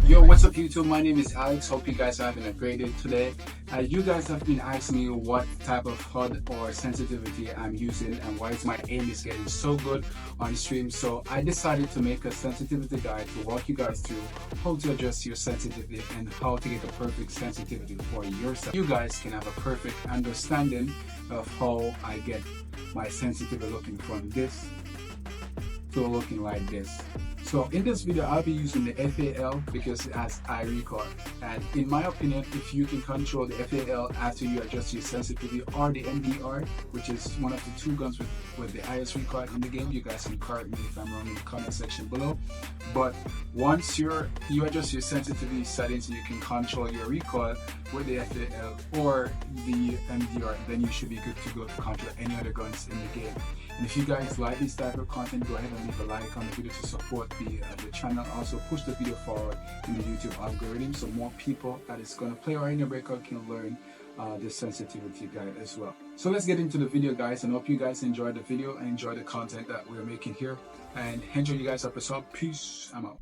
Yo, what's up YouTube? My name is Alex. Hope you guys are having a great day today. You guys have been asking me what type of HUD or sensitivity I'm using and why is my aim is getting so good on stream. So I decided to make a sensitivity guide to walk you guys through how to adjust your sensitivity and how to get the perfect sensitivity for yourself. You guys can have a perfect understanding of how I get my sensitivity looking from this to looking like this. So in this video, I'll be using the FAL because it has eye recall. And in my opinion, if you can control the FAL after you adjust your sensitivity, or the MDR, which is one of the two guns with the highest recall in the game, you guys can correct me if I'm wrong in the comment section below. But once you adjust your sensitivity settings, you can control your recoil with the FAL or the MDR, then you should be good to go to control any other guns in the game. And if you guys like this type of content, go ahead and leave a like on the video to support the channel. Also push the video forward in the YouTube algorithm so more people that is going to play or in your breakout can learn the sensitivity guide as well. So let's get into the video, guys, and hope you guys enjoy the video and enjoy the content that we're making here. And enjoy you guys episode. Peace. I'm out.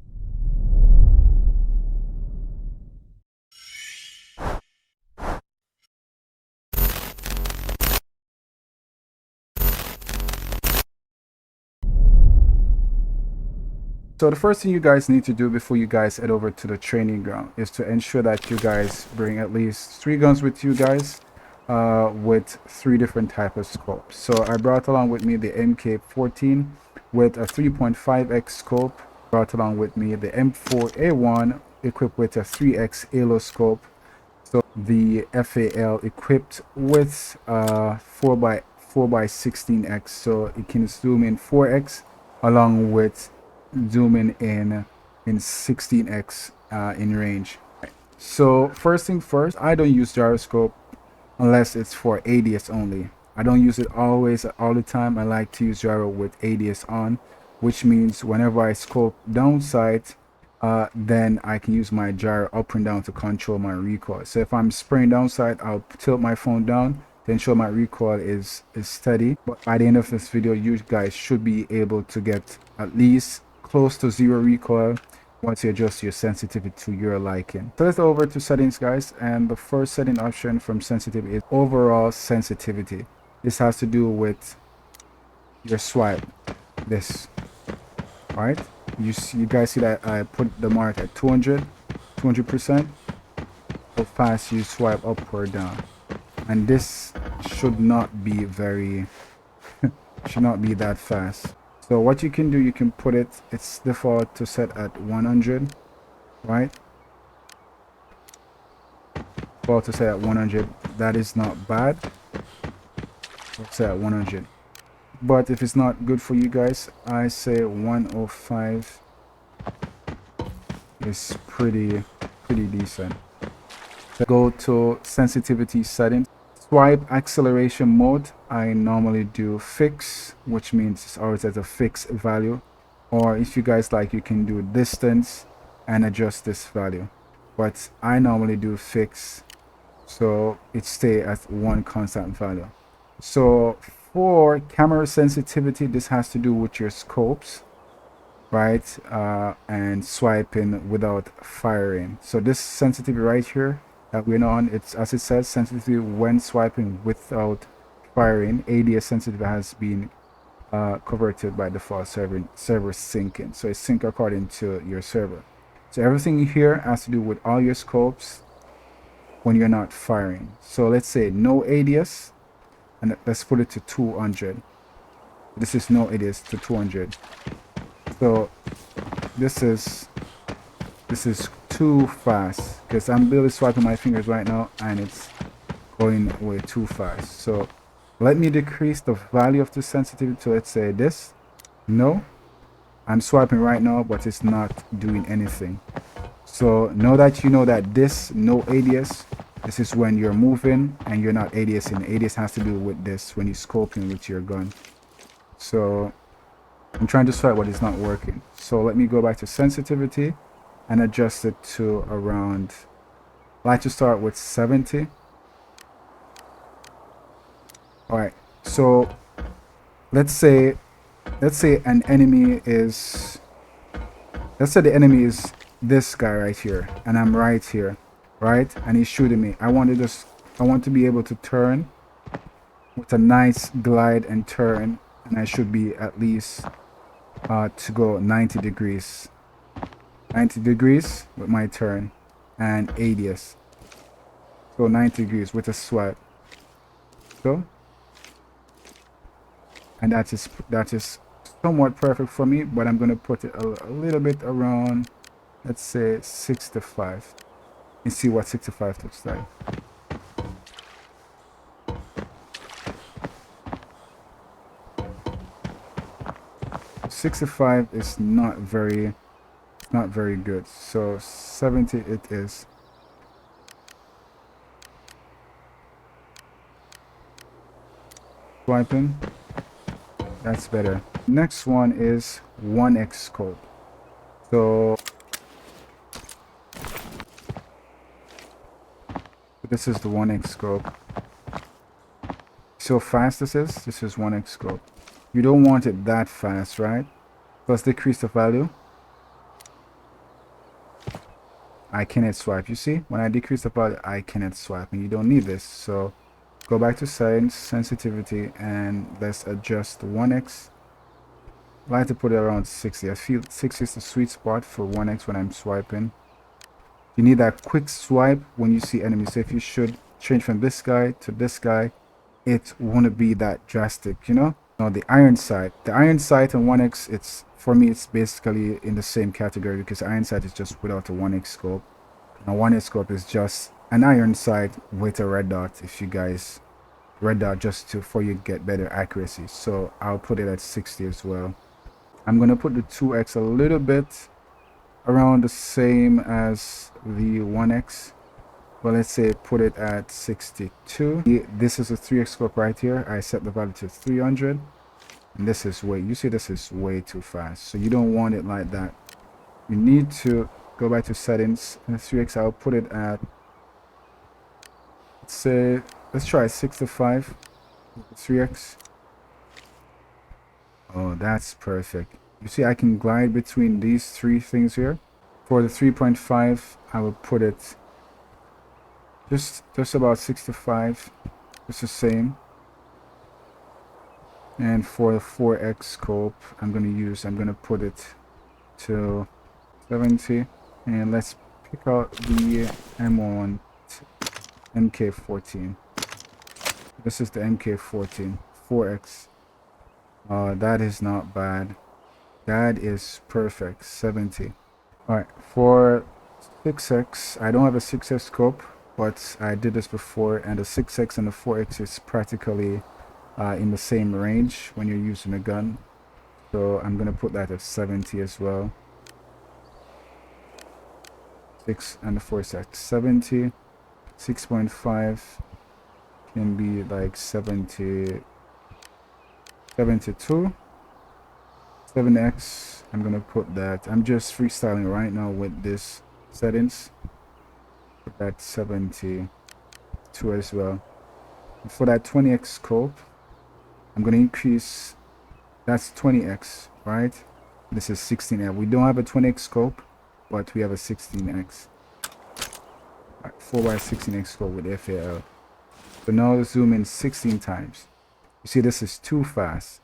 So the first thing you guys need to do before you guys head over to the training ground is to ensure that you guys bring at least 3 guns with you guys with 3 different type of scopes. So I brought along with me the MK14 with a 3.5x scope, brought along with me the M4A1 equipped with a 3x halo scope, so the FAL equipped with 4x16x, so it can zoom in 4x along with zooming in 16x in range. So first thing first, I don't use gyroscope unless it's for ADS only. I don't use it always all the time. I like to use gyro with ADS on, which means whenever I scope downside, then I can use my gyro up and down to control my recoil. So if I'm spraying downside, I'll tilt my phone down to ensure my recoil is steady. But by the end of this video, you guys should be able to get at least close to 0 recoil once you adjust your sensitivity to your liking. So let's go over to settings, guys, and the first setting option from sensitivity is overall sensitivity. This has to do with your swipe, this. All right, you guys see that I put the mark at 200%. How fast you swipe up or down, and this should not be very should not be that fast. So what you can do, you can put its default to set at 100, right? Default to set at 100. That is not bad. Let's set at 100. But if it's not good for you guys, I say 105 is pretty decent. So go to sensitivity settings. Swipe acceleration mode, I normally do fix, which means it's always at a fixed value, or if you guys like, you can do distance and adjust this value, but I normally do fix, so it stay at one constant value. So for camera sensitivity, this has to do with your scopes, right? And swiping without firing. So this sensitivity right here that we're on, it's, as it says, sensitivity when swiping without firing. ADS sensitivity has been converted by default server syncing, so it's sync according to your server. So everything here has to do with all your scopes when you're not firing. So let's say no ADS, and let's put it to 200. This is no ADS to 200. So this is too fast because I'm barely swiping my fingers right now and it's going way too fast. So let me decrease the value of the sensitivity to, let's say, this. No, I'm swiping right now, but it's not doing anything. So know that you know that this no ADS, this is when you're moving and you're not ADSing. ADS has to do with this when you're scoping with your gun. So I'm trying to swipe, but it's not working. So let me go back to sensitivity and adjust it to around, I like to start with 70. All right, so let's say an enemy is, let's say the enemy is this guy right here, and I'm right here, right? And he's shooting me. I want to be able to turn with a nice glide and turn, and I should be at least to go 90 degrees. 90 degrees with my turn and 80s. So 90 degrees with a swipe. So, and that is somewhat perfect for me, but I'm going to put it a little bit around, let's say 65, and see what 65 looks like. 65 is not very good, so 70 it is. Swiping, that's better. Next one is 1x scope. So this is the 1x scope. So fast this is 1x scope. You don't want it that fast, right? Let's decrease the value. I cannot swipe. You see, when I decrease the value, I cannot swipe, and you don't need this. So go back to settings, sensitivity, and let's adjust 1x. I like to put it around 60. I feel 60 is the sweet spot for 1x when I'm swiping. You need that quick swipe when you see enemies. So if you should change from this guy to this guy, it won't be that drastic, you know? Now the iron sight and 1x, it's for me, it's basically in the same category, because iron sight is just without a 1x scope. Now 1x scope is just an iron sight with a red dot. If you guys red dot, just for you to get better accuracy. So I'll put it at 60 as well. I'm gonna put the 2x a little bit around the same as the 1x. Well, let's say put it at 62. This is a 3x scope right here. I set the value to 300, and this is way, you see, this is way too fast. So you don't want it like that. You need to go back to settings, and 3x, I'll put it at, let's say, let's try 65 with 3x. Oh, that's perfect. You see, I can glide between these three things here. For the 3.5, I will put it just about 65. It's the same. And for the 4x scope, I'm gonna put it to 70. And let's pick out the M1 MK14. This is the MK14 4x. That is not bad. That is perfect. 70. All right, for 6x, I don't have a 6x scope, but I did this before, and the 6x and the 4x is practically in the same range when you're using a gun. So I'm gonna put that at 70 as well. 6 and the 4 is at 70. 6.5 can be like 72. 7x, I'm gonna put that, I'm just freestyling right now with this settings. Put that 72 as well. And for that 20x scope, I'm gonna increase, that's 20x, right? This is 16x. We don't have a 20x scope, but we have a 16x. 4x16x scope with FAL. So now let's zoom in 16 times. You see, this is too fast.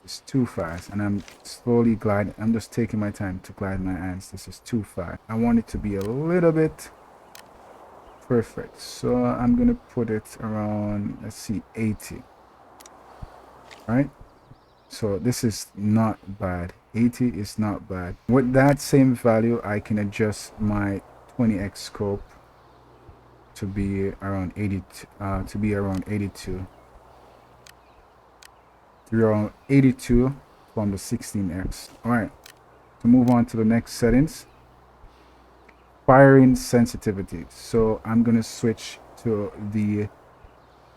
This is too fast, and I'm slowly gliding. I'm just taking my time to glide my hands. This is too fast. I want it to be a little bit perfect. So I'm gonna put it around, let's see, 80. Right? So this is not bad. 80 is not bad. With that same value, I can adjust my 20x scope to be around 80, to be around 82. Around 82 from the 16x. All right, to move on to the next settings, firing sensitivity. So I'm gonna switch to the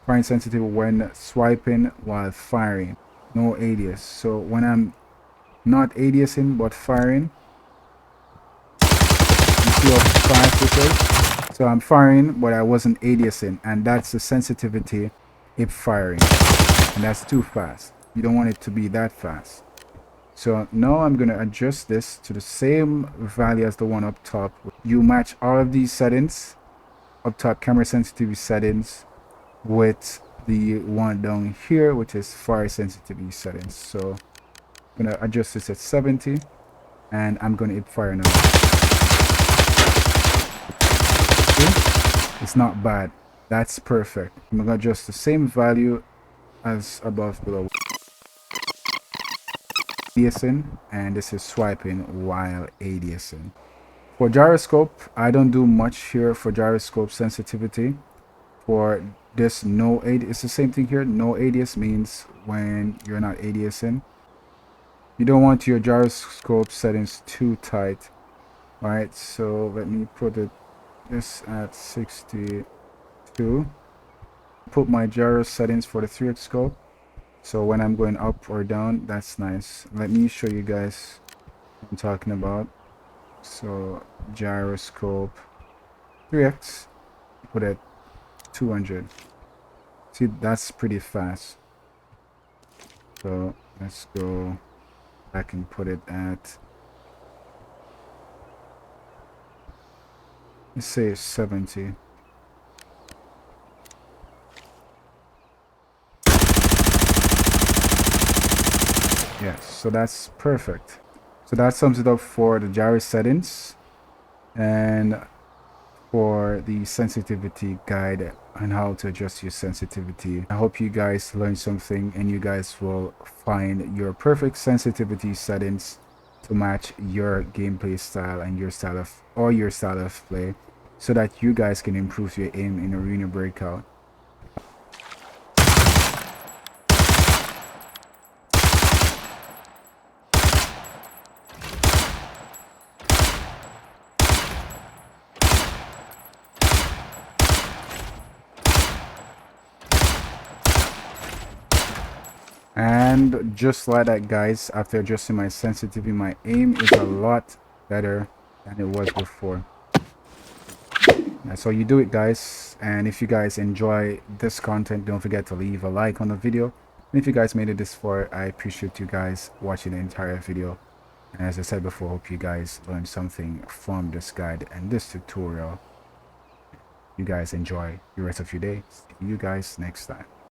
firing sensitivity when swiping while firing. No ADS. So when I'm not ADSing but firing, you see how fast it is. So I'm firing, but I wasn't ADSing, and that's the sensitivity if firing, and that's too fast. You don't want it to be that fast. So now I'm going to adjust this to the same value as the one up top. You match all of these settings, up top camera sensitivity settings, with the one down here, which is fire sensitivity settings. So I'm going to adjust this at 70, and I'm going to hit fire now. See? It's not bad. That's perfect. I'm going to adjust the same value as above below. ADSing, and this is swiping while ADSing. For gyroscope, I don't do much here for gyroscope sensitivity. For this no AD, it's the same thing here. No ADS means when you're not ADSing. You don't want your gyroscope settings too tight. Alright, so let me put this at 62. Put my gyro settings for the 3x scope. So when I'm going up or down, that's nice. Let me show you guys what I'm talking about. So gyroscope 3x, put it 200. See, that's pretty fast. So let's go back and put it at, let's say 70. Yes, so that's perfect. So that sums it up for the gyro settings and for the sensitivity guide on how to adjust your sensitivity. I hope you guys learned something and you guys will find your perfect sensitivity settings to match your gameplay style and your style of play, so that you guys can improve your aim in Arena Breakout. And just like that, guys, after adjusting my sensitivity, my aim is a lot better than it was before. That's how you do it, guys. And if you guys enjoy this content, don't forget to leave a like on the video. And if you guys made it this far, I appreciate you guys watching the entire video. And as I said before, hope you guys learned something from this guide and this tutorial. You guys enjoy the rest of your day. See you guys next time.